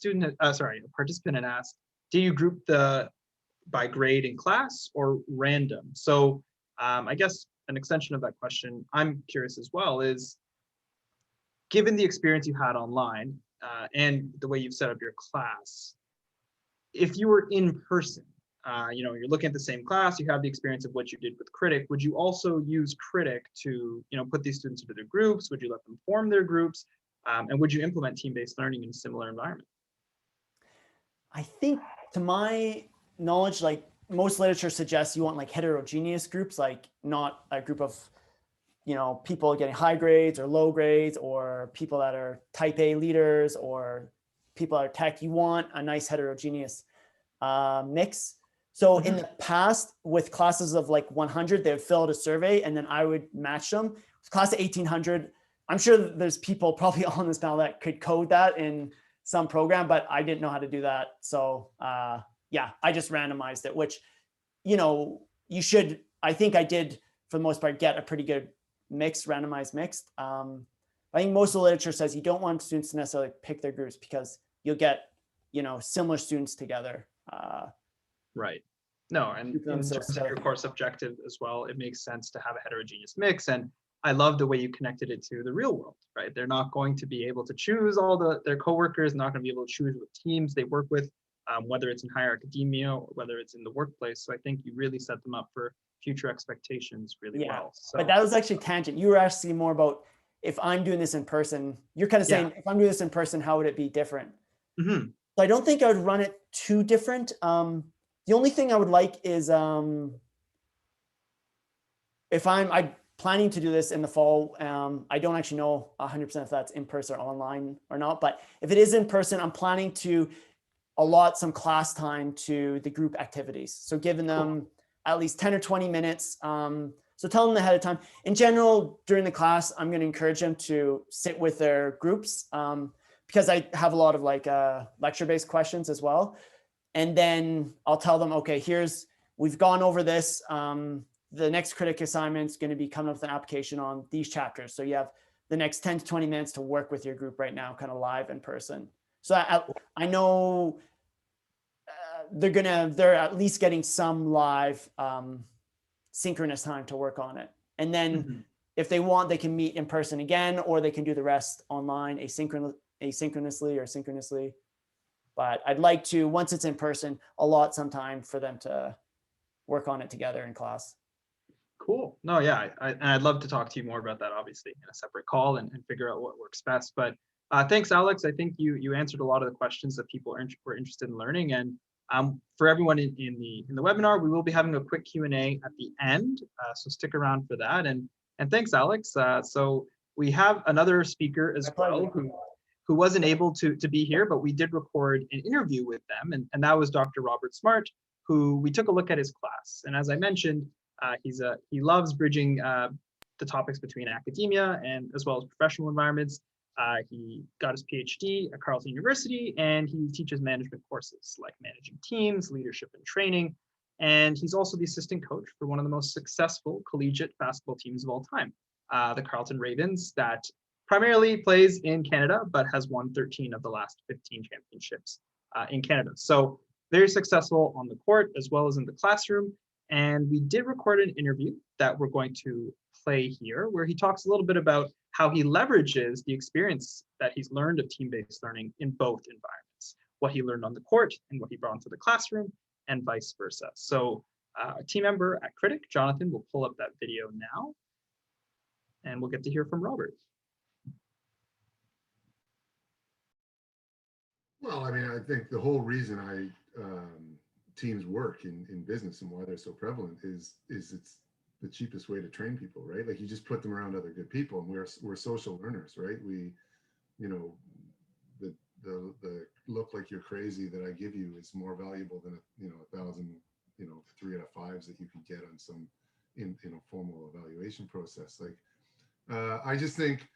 participant had asked, do you group by grade in class or random? So I guess an extension of that question, I'm curious as well, is given the experience you had online and the way you've set up your class, if you were in person, you're looking at the same class, you have the experience of what you did with Kritik, would you also use Kritik to, put these students into their groups? Would you let them form their groups? And would you implement team-based learning in a similar environment? I think, to my knowledge, like most literature suggests you want like heterogeneous groups, like not a group of, people getting high grades or low grades, or people that are type A leaders or people that are tech. You want a nice heterogeneous mix. So in the past, with classes of like 100, they would fill out a survey and then I would match them. With class of 1800, I'm sure there's people probably on this panel that could code that in some program, but I didn't know how to do that. So yeah, I just randomized it, which, you should, I think I did for the most part, get a pretty good randomized mixed. I think most of the literature says you don't want students to necessarily pick their groups because you'll get, similar students together. Right. No, and in terms of your course objective as well, it makes sense to have a heterogeneous mix. And I love the way you connected it to the real world, right? They're not going to be able to choose their coworkers, not going to be able to choose what teams they work with, whether it's in higher academia or whether it's in the workplace. So I think you really set them up for future expectations really well. So, but that was actually tangent. You were asking more about if I'm doing this in person. You're kind of saying, if I'm doing this in person, how would it be different? So I don't think I would run it too different. The only thing I would like is if I'm planning to do this in the fall, I don't actually know 100% if that's in person or online or not, but if it is in person, I'm planning to allot some class time to the group activities. So giving them at least 10 or 20 minutes. So tell them ahead of time. In general, during the class, I'm going to encourage them to sit with their groups because I have a lot of like lecture-based questions as well. And then I'll tell them, okay, we've gone over this. The next Kritik assignment is going to be coming up with an application on these chapters. So you have the next 10 to 20 minutes to work with your group right now, kind of live in person. So I know they're at least getting some live synchronous time to work on it. And then if they want, they can meet in person again, or they can do the rest online asynchronously or synchronously. But I'd like to, once it's in person, allot some time for them to work on it together in class. Cool. No, yeah, I'd love to talk to you more about that, obviously, in a separate call and figure out what works best. But thanks, Alex. I think you answered a lot of the questions that people were interested in learning. And for everyone in the webinar, we will be having a quick Q&A at the end. So stick around for that. And thanks, Alex. So we have another speaker as well who wasn't able to be here, but we did record an interview with them. And that was Dr. Robert Smart, who we took a look at his class. And as I mentioned, he loves bridging the topics between academia and as well as professional environments. He got his PhD at Carleton University, and he teaches management courses like managing teams, leadership and training. And he's also the assistant coach for one of the most successful collegiate basketball teams of all time, the Carleton Ravens, that primarily plays in Canada, but has won 13 of the last 15 championships in Canada. So very successful on the court as well as in the classroom. And we did record an interview that we're going to play here, where he talks a little bit about how he leverages the experience that he's learned of team-based learning in both environments, what he learned on the court and what he brought into the classroom, and vice versa. So a team member at Kritik, Jonathan, will pull up that video now, and we'll get to hear from Robert. Well, I mean, I think the whole reason teams work in business and why they're so prevalent is it's the cheapest way to train people, right? Like you just put them around other good people, and we're social learners, right? We, the look like you're crazy that I give you is more valuable than 1,000 3 out of 5s that you could get on some in a formal evaluation process. Like I just think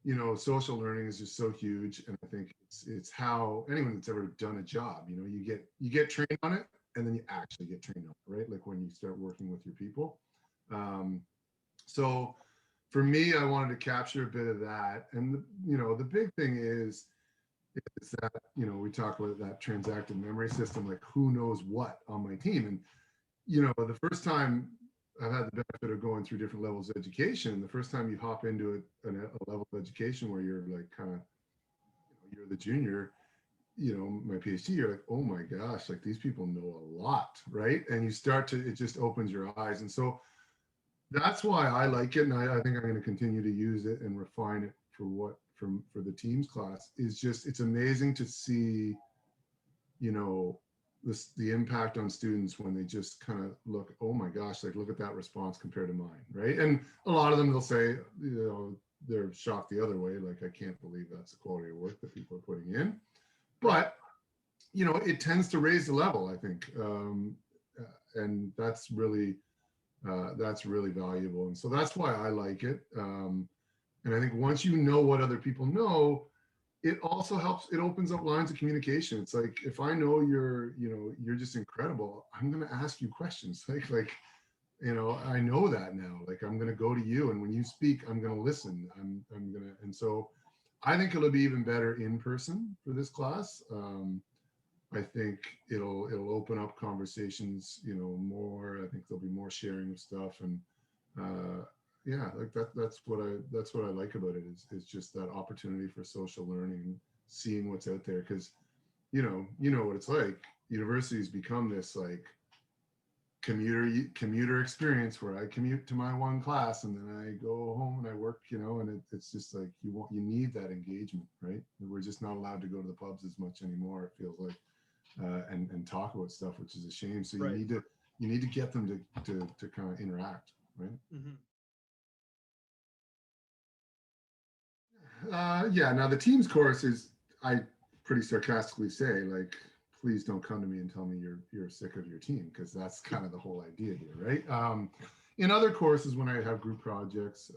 you know, social learning is just so huge, and I think it's how anyone that's ever done a job, you know, you get trained on it, and then you actually get trained on it, right? Like when you start working with your people. Um, so for me, I wanted to capture a bit of that, and you know, the big thing is that, you know, we talk about that transactive memory system, like who knows what on my team. And you know, the first time I've had the benefit of going through different levels of education, the first time you hop into a level of education where you're like kind of, you know, you're the junior, you know, my PhD, you're like, oh my gosh, like these people know a lot, right? And you start to, it just opens your eyes. And so that's why I like it. And I think I'm going to continue to use it and refine it for for the teams class. Is just, it's amazing to see, you know, the impact on students when they just kind of look, oh my gosh, like look at that response compared to mine, right? And a lot of them, they'll say, you know, they're shocked the other way, like I can't believe that's the quality of work that people are putting in. But you know, it tends to raise the level, I think, and that's really valuable. And so that's why I like it. And I think once you know what other people know, it also helps, it opens up lines of communication. It's like, if I know you're just incredible, I'm going to ask you questions. Like, you know, I know that now, like, I'm going to go to you. And when you speak, I'm going to listen. I'm going to, and so I think it'll be even better in person for this class. I think it'll open up conversations, you know, more. I think there'll be more sharing of stuff. And, yeah, like that's what I like about it is just that opportunity for social learning, seeing what's out there. Because you know what it's like. Universities become this like commuter experience where I commute to my one class and then I go home and I work, you know, and it's just like you need that engagement, right? We're just not allowed to go to the pubs as much anymore, it feels like, and talk about stuff, which is a shame. So Right. you need to get them to kind of interact, right? Mm-hmm. Yeah, now the teams course is, I pretty sarcastically say, like, please don't come to me and tell me you're sick of your team, because that's kind of the whole idea here, right? In other courses, when I have group projects,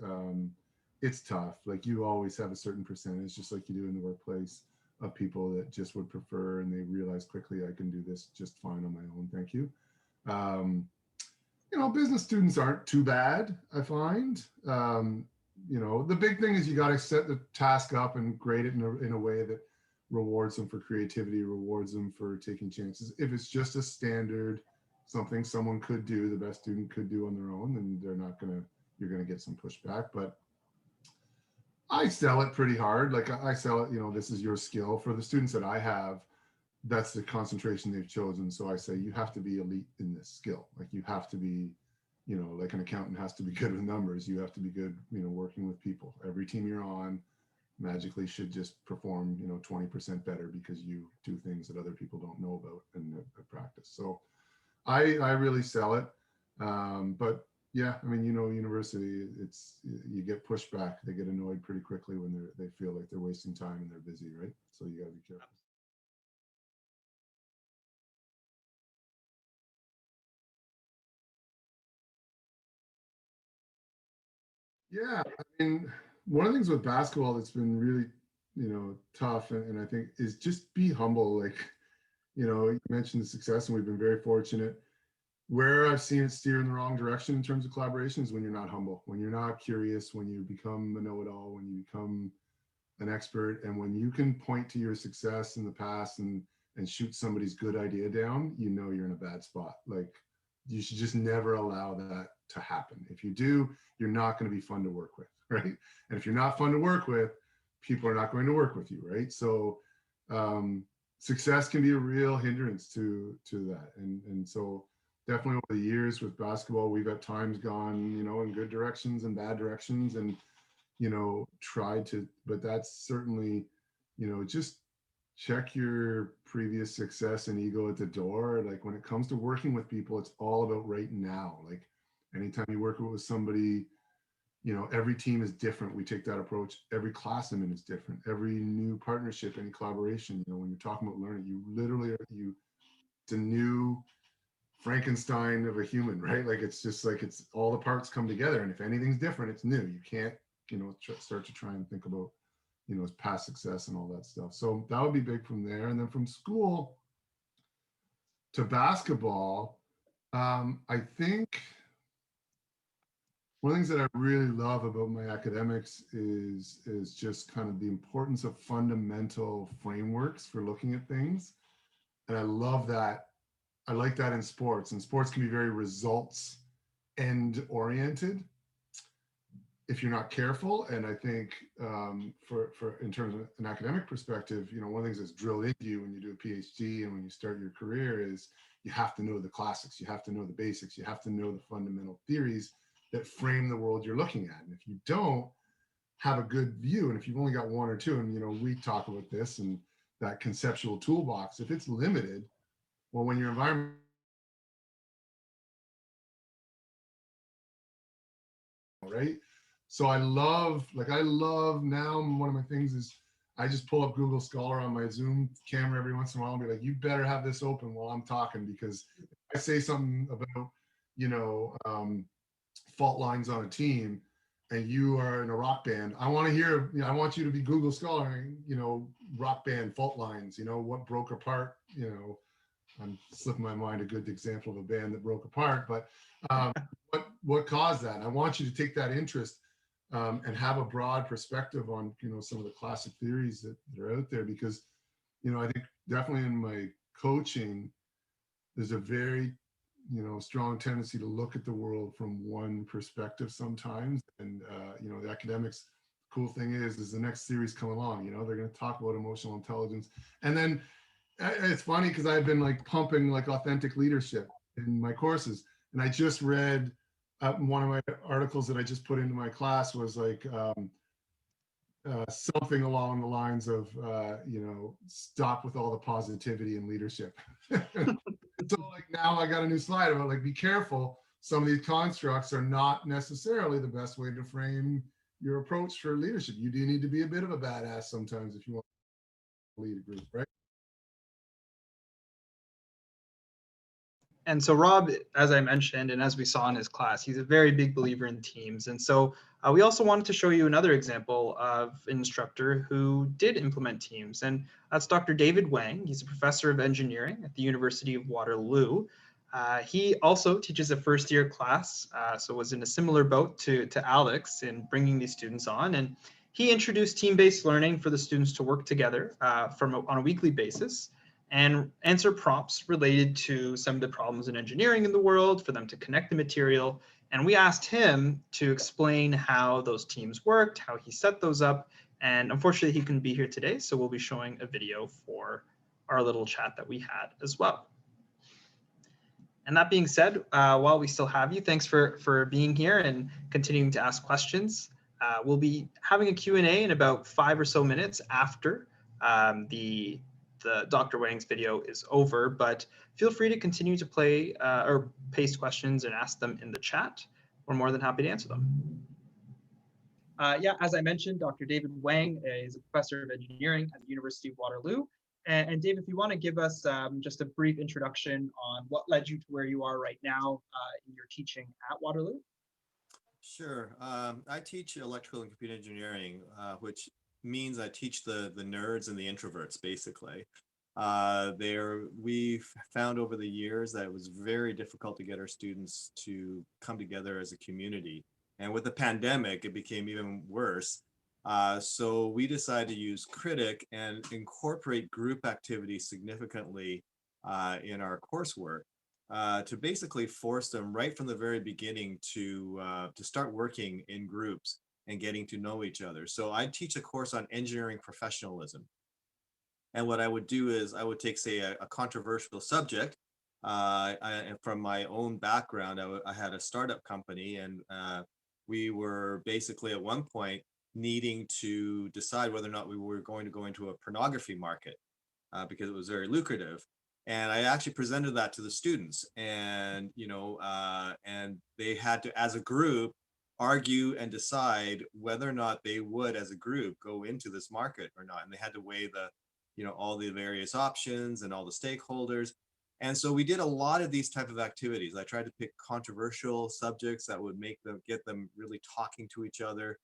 it's tough. Like, you always have a certain percentage, just like you do in the workplace, of people that just would prefer, and they realize quickly, I can do this just fine on my own, thank you. You know, business students aren't too bad, I find. You know, the big thing is you got to set the task up and grade it in a way that rewards them for creativity, rewards them for taking chances. If it's just a standard, something someone could do, the best student could do on their own, then you're gonna get some pushback. But I sell it pretty hard. Like, I sell it, you know, this is your skill. For the students that I have, that's the concentration they've chosen. So I say, you have to be elite in this skill. Like, you have to be, you know, like an accountant has to be good with numbers. You have to be good, you know, working with people. Every team you're on magically should just perform, you know, 20% better because you do things that other people don't know about in the practice. So I really sell it. But yeah, I mean, you know, university, you get pushback. They get annoyed pretty quickly when they feel like they're wasting time and they're busy, right? So you got to be careful. Yeah, I mean, one of the things with basketball that's been really, you know, tough, and I think, is just be humble. Like, you know, you mentioned the success, and we've been very fortunate. Where I've seen it steer in the wrong direction in terms of collaboration is when you're not humble, when you're not curious, when you become a know-it-all, when you become an expert, and when you can point to your success in the past and shoot somebody's good idea down, you know you're in a bad spot. Like, you should just never allow that to happen. If you do, you're not going to be fun to work with, right? And if you're not fun to work with, people are not going to work with you, right? So success can be a real hindrance to that. And so definitely over the years with basketball, we've at times gone, you know, in good directions and bad directions, and, you know, tried to, but that's certainly, you know, just check your previous success and ego at the door. Like, when it comes to working with people, it's all about right now. Like, anytime you work with somebody, you know, every team is different. We take that approach. Every class I'm in is different. Every new partnership, any collaboration, you know, when you're talking about learning, you literally it's a new Frankenstein of a human, right? Like, it's just like, it's all the parts come together. And if anything's different, it's new. You can't start to try and think about, past success and all that stuff. So that would be big from there. And then from school to basketball, I think one of the things that I really love about my academics is just kind of the importance of fundamental frameworks for looking at things. And I love that. I like that in sports, and sports can be very results end oriented if you're not careful. And I think for in terms of an academic perspective, one of the things that's drilled into you when you do a PhD and when you start your career is you have to know the classics, you have to know the basics, you have to know the fundamental theories that frame the world you're looking at. And if you don't have a good view, and if you've only got one or two, and we talk about this and that conceptual toolbox, if it's limited, well, when your environment right? So I love now, one of my things is I just pull up Google Scholar on my Zoom camera every once in a while and be like, you better have this open while I'm talking, because if I say something about, fault lines on a team and you are in a rock band, I want to hear, I want you to be Google Scholar, rock band fault lines, what broke apart, I'm slipping my mind a good example of a band that broke apart, but what caused that? And I want you to take that interest and have a broad perspective on, some of the classic theories that are out there, because, I think definitely in my coaching, there's a very, strong tendency to look at the world from one perspective sometimes. And, the academics, cool thing is the next series come along, they're going to talk about emotional intelligence. And then it's funny because I've been like pumping like authentic leadership in my courses. And I just read one of my articles that I just put into my class was like something along the lines of, stop with all the positivity and leadership. So like now I got a new slide about like, be careful. Some of these constructs are not necessarily the best way to frame your approach for leadership. You do need to be a bit of a badass sometimes if you want to lead a group, right? And so Rob, as I mentioned, and as we saw in his class, he's a very big believer in teams. And so we also wanted to show you another example of an instructor who did implement teams. And that's Dr. David Wang. He's a professor of engineering at the University of Waterloo. He also teaches a first-year class, so was in a similar boat to Alex in bringing these students on. And he introduced team-based learning for the students to work together on a weekly basis and answer prompts related to some of the problems in engineering in the world for them to connect the material. And we asked him to explain how those teams worked, how he set those up. And unfortunately, he couldn't be here today, so we'll be showing a video for our little chat that we had as well. And that being said, while we still have you, thanks for being here and continuing to ask questions. We'll be having a Q&A in about 5 or so minutes after the Dr. Wang's video is over, but feel free to continue to play or paste questions and ask them in the chat. We're more than happy to answer them. Yeah, as I mentioned, Dr. David Wang is a professor of engineering at the University of Waterloo. And Dave, if you want to give us just a brief introduction on what led you to where you are right now in your teaching at Waterloo. Sure. I teach electrical and computer engineering, which means I teach the nerds and the introverts, basically. We've found over the years that it was very difficult to get our students to come together as a community. And with the pandemic, it became even worse. So we decided to use Kritik and incorporate group activities significantly in our coursework to basically force them right from the very beginning to start working in groups and getting to know each other. So I teach a course on engineering professionalism. And what I would do is I would take, say, a controversial subject. From my own background, I had a startup company, and we were basically at one point needing to decide whether or not we were going to go into a pornography market because it was very lucrative. And I actually presented that to the students, and and they had to, as a group, argue and decide whether or not they would, as a group, go into this market or not. And they had to weigh all the various options and all the stakeholders. And so we did a lot of these type of activities. I tried to pick controversial subjects that would get them really talking to each other.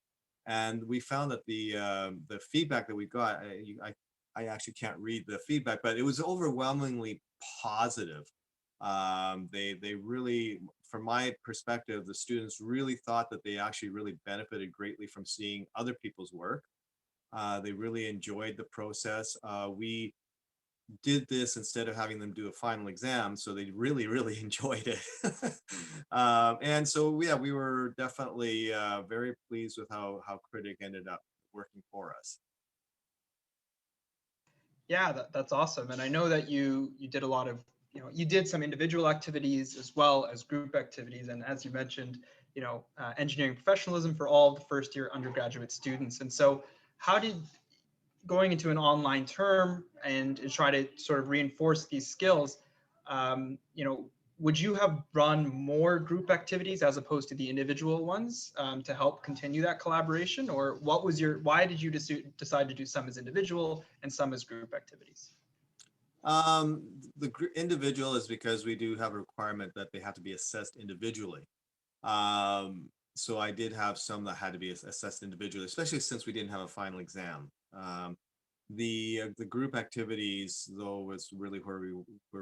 And we found that the feedback that we got, I actually can't read the feedback, but it was overwhelmingly positive. They really, from my perspective, the students really thought that they actually really benefited greatly from seeing other people's work. They really enjoyed the process. We did this instead of having them do a final exam, so they really, really enjoyed it. And so, yeah, we were definitely very pleased with how Kritik ended up working for us. Yeah, that's awesome. And I know that you did a lot of, you did some individual activities as well as group activities. And as you mentioned, engineering professionalism for all the first year undergraduate students. And so how did going into an online term and try to sort of reinforce these skills, would you have run more group activities as opposed to the individual ones to help continue that collaboration? Or why did you decide to do some as individual and some as group activities? The individual is because we do have a requirement that they have to be assessed individually. So I did have some that had to be assessed individually, especially since we didn't have a final exam. The group activities, though, was really where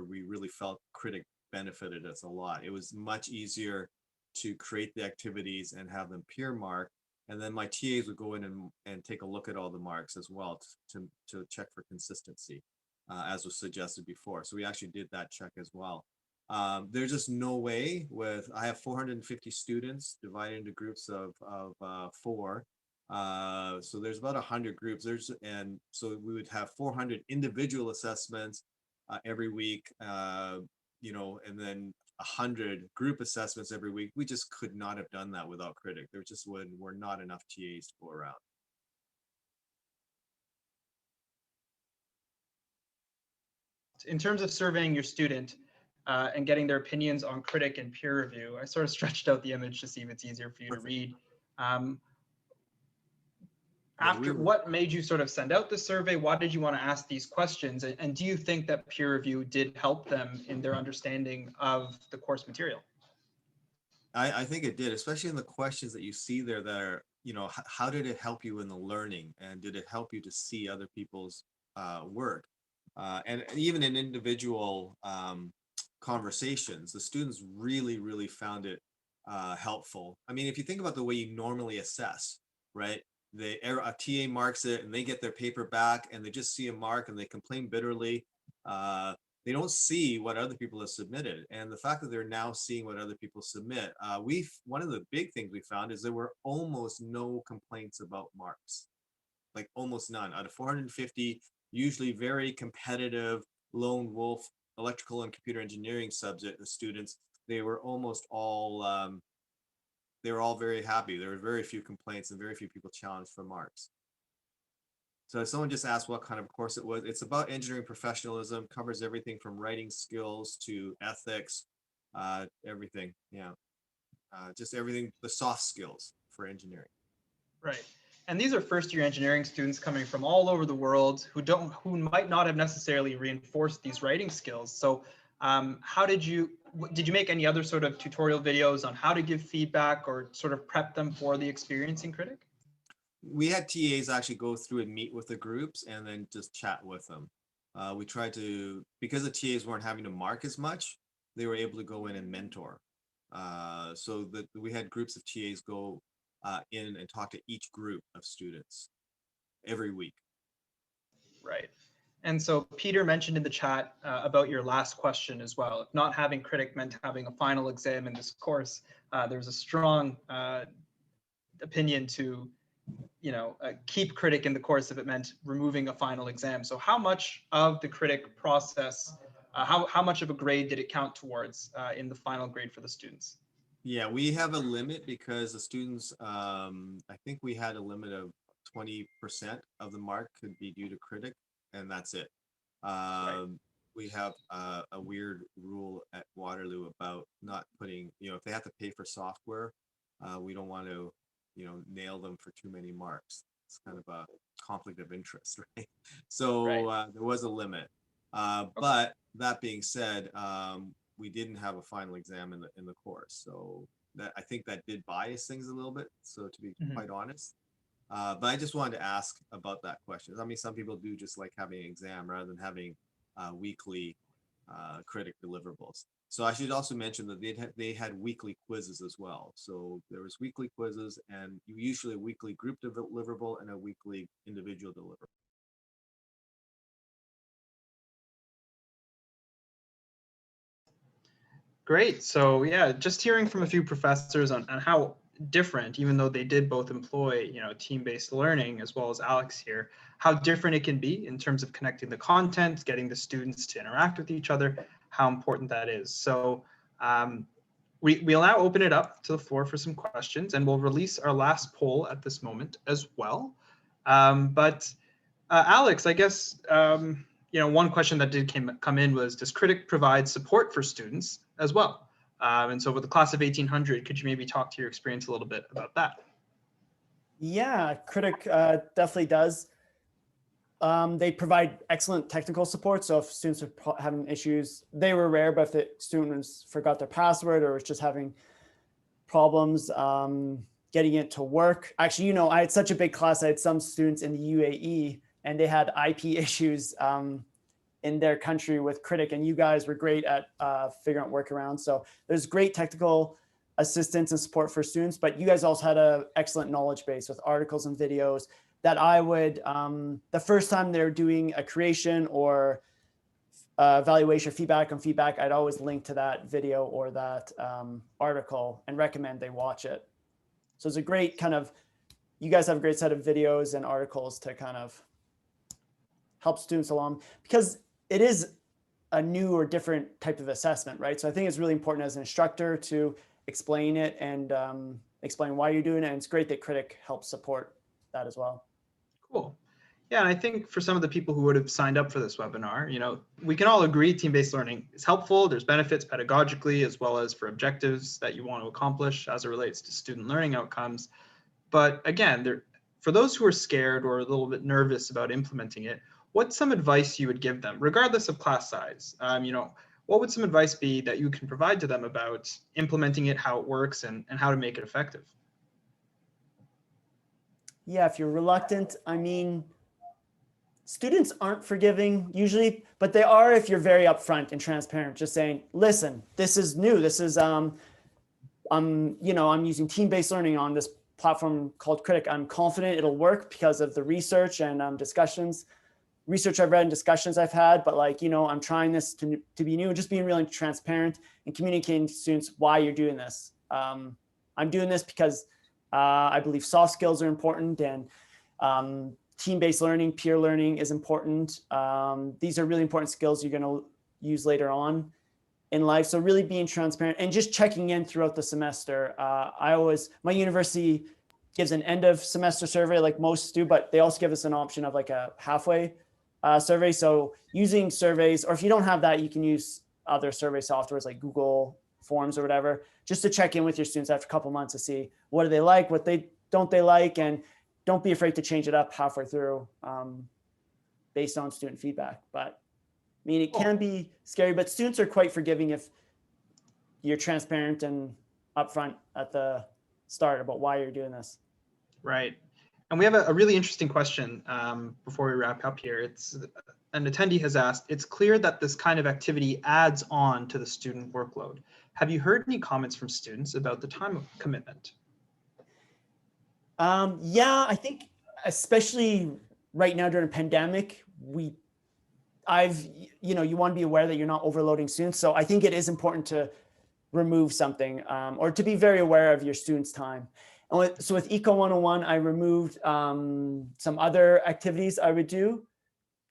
we really felt Kritik benefited us a lot. It was much easier to create the activities and have them peer marked, and then my TAs would go in and take a look at all the marks as well to check for consistency, as was suggested before. So we actually did that check as well. There's just no way I have 450 students divided into groups of 4. So there's about 100 groups. And so we would have 400 individual assessments every week, and then 100 group assessments every week. We just could not have done that without Kritik. There just were not enough TAs to go around. In terms of surveying your student and getting their opinions on Kritik and peer review, I sort of stretched out the image to see if it's easier for you to read. What made you sort of send out the survey? Why did you want to ask these questions? And do you think that peer review did help them in their understanding of the course material? I think it did, especially in the questions that you see there that are, how did it help you in the learning? And did it help you to see other people's work? And even in individual conversations, the students really, really found it helpful. I mean, if you think about the way you normally assess, right? A TA marks it and they get their paper back and they just see a mark and they complain bitterly. They don't see what other people have submitted. And the fact that they're now seeing what other people submit, one of the big things we found is there were almost no complaints about marks, like almost none. Out of 450, usually very competitive, lone wolf, electrical and computer engineering students, they were almost all, they were all very happy. There were very few complaints and very few people challenged for marks. So someone just asked what kind of course it was. It's about engineering professionalism, covers everything from writing skills to ethics, everything. Yeah, just everything, the soft skills for engineering. Right. And these are first-year engineering students coming from all over the world who might not have necessarily reinforced these writing skills. So did you make any other sort of tutorial videos on how to give feedback or sort of prep them for the experience in Kritik? We had TAs actually go through and meet with the groups and then just chat with them. We tried to, because the TAs weren't having to mark as much, they were able to go in and mentor. So that we had groups of TAs go in and talk to each group of students every week. Right. And so Peter mentioned in the chat about your last question as well. If not having Kritik meant having a final exam in this course, there's a strong opinion to keep Kritik in the course if it meant removing a final exam. So how much of the Kritik process, how much of a grade did it count towards in the final grade for the students? Yeah, we have a limit because the students, I think we had a limit of 20% of the mark could be due to Kritik, and that's it. Right. We have a weird rule at Waterloo about not putting, if they have to pay for software, we don't want to, nail them for too many marks. It's kind of a conflict of interest, right? So there was a limit. But that being said, we didn't have a final exam in the course, so I think that did bias things a little bit. So to be quite honest, But I just wanted to ask about that question. I mean, some people do just like having an exam rather than having weekly critic deliverables. So I should also mention that they had weekly quizzes as well. So there was weekly quizzes and usually a weekly group deliverable and a weekly individual deliverable. Great. So yeah, just hearing from a few professors on how different, even though they did both employ, team-based learning, as well as Alex here, how different it can be in terms of connecting the content, getting the students to interact with each other, how important that is. So we'll now open it up to the floor for some questions, and we'll release our last poll at this moment as well. But Alex, I guess, one question that did come in was, does Kritik provide support for students as well? And so with the class of 1800, could you maybe talk to your experience a little bit about that? Yeah, Kritik definitely does. They provide excellent technical support. So if students are having issues, they were rare, but if the students forgot their password or was just having problems getting it to work. Actually, I had such a big class. I had some students in the UAE and they had IP issues in their country with Kritik, and you guys were great at figuring out workarounds. So there's great technical assistance and support for students, but you guys also had an excellent knowledge base with articles and videos that I would, the first time they're doing a creation or evaluation, feedback on feedback, I'd always link to that video or that article and recommend they watch it. So it's a great you guys have a great set of videos and articles to kind of help students along, because it is a new or different type of assessment, right? So I think it's really important as an instructor to explain it and explain why you're doing it. And it's great that Kritik helps support that as well. Cool. Yeah, and I think for some of the people who would have signed up for this webinar, we can all agree team-based learning is helpful. There's benefits pedagogically as well as for objectives that you want to accomplish as it relates to student learning outcomes. But again, for those who are scared or a little bit nervous about implementing it, what's some advice you would give them, regardless of class size? What would some advice be that you can provide to them about implementing it, how it works, and how to make it effective? Yeah, if you're reluctant, students aren't forgiving usually, but they are if you're very upfront and transparent, just saying, listen, this is new. This is, I'm using team-based learning on this platform called Kritik. I'm confident it'll work because of the research and research I've read and discussions I've had, but I'm trying this to be new, just being really transparent and communicating to students why you're doing this. I'm doing this because I believe soft skills are important, and team-based learning, peer learning is important. These are really important skills you're going to use later on in life. So really being transparent and just checking in throughout the semester. My university gives an end of semester survey like most do, but they also give us an option of like a halfway survey. So using surveys, or if you don't have that, you can use other survey softwares like Google Forms or whatever, just to check in with your students after a couple months to see what do they like, what they don't like, and don't be afraid to change it up halfway through based on student feedback. But it can be scary, but students are quite forgiving if you're transparent and upfront at the start about why you're doing this. Right. And we have a really interesting question before we wrap up here. An attendee has asked, it's clear that this kind of activity adds on to the student workload. Have you heard any comments from students about the time commitment? Yeah, I think especially right now during a pandemic, you want to be aware that you're not overloading students. So I think it is important to remove something or to be very aware of your students' time. And so with Eco 101, I removed some other activities I would do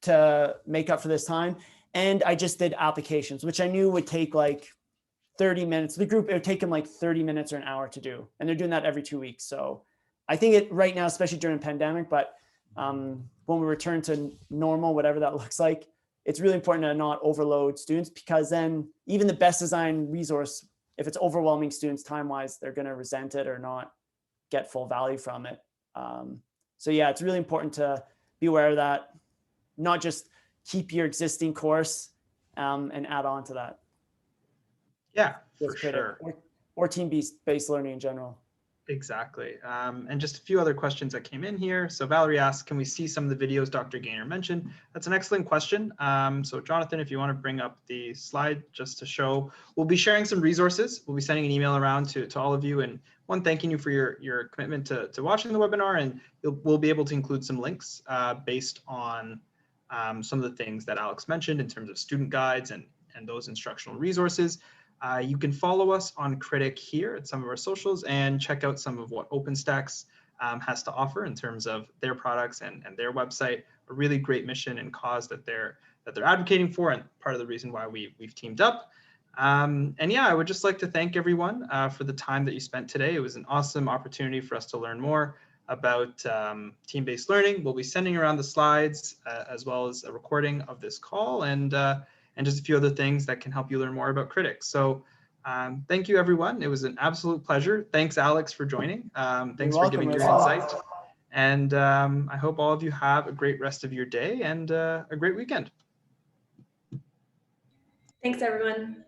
to make up for this time. And I just did applications, which I knew would take like 30 minutes. The group, it would take them like 30 minutes or an hour to do. And they're doing that every 2 weeks. So I think it right now, especially during the pandemic, but when we return to normal, whatever that looks like, it's really important to not overload students, because then even the best designed resource, if it's overwhelming students time-wise, they're going to resent it or not get full value from it. So yeah, it's really important to be aware of that, not just keep your existing course and add on to that. Yeah, for sure. Or team-based learning in general. Exactly. And just a few other questions that came in here. So Valerie asked, can we see some of the videos Dr. Gaynor mentioned? That's an excellent question. So Jonathan, if you want to bring up the slide just to show, we'll be sharing some resources. We'll be sending an email around to all of you, and one, thanking you for your commitment to watching the webinar, and we'll be able to include some links based on some of the things that Alex mentioned in terms of student guides and those instructional resources. You can follow us on Kritik here at some of our socials and check out some of what Openstax has to offer in terms of their products and their website. A really great mission and cause that they're advocating for, and part of the reason why we've teamed up. And yeah, I would just like to thank everyone for the time that you spent today. It was an awesome opportunity for us to learn more about team-based learning. We'll be sending around the slides as well as a recording of this call, and just a few other things that can help you learn more about Kritik. So thank you, everyone. It was an absolute pleasure. Thanks, Alex, for joining. Thanks for giving your insight. And I hope all of you have a great rest of your day and a great weekend. Thanks, everyone.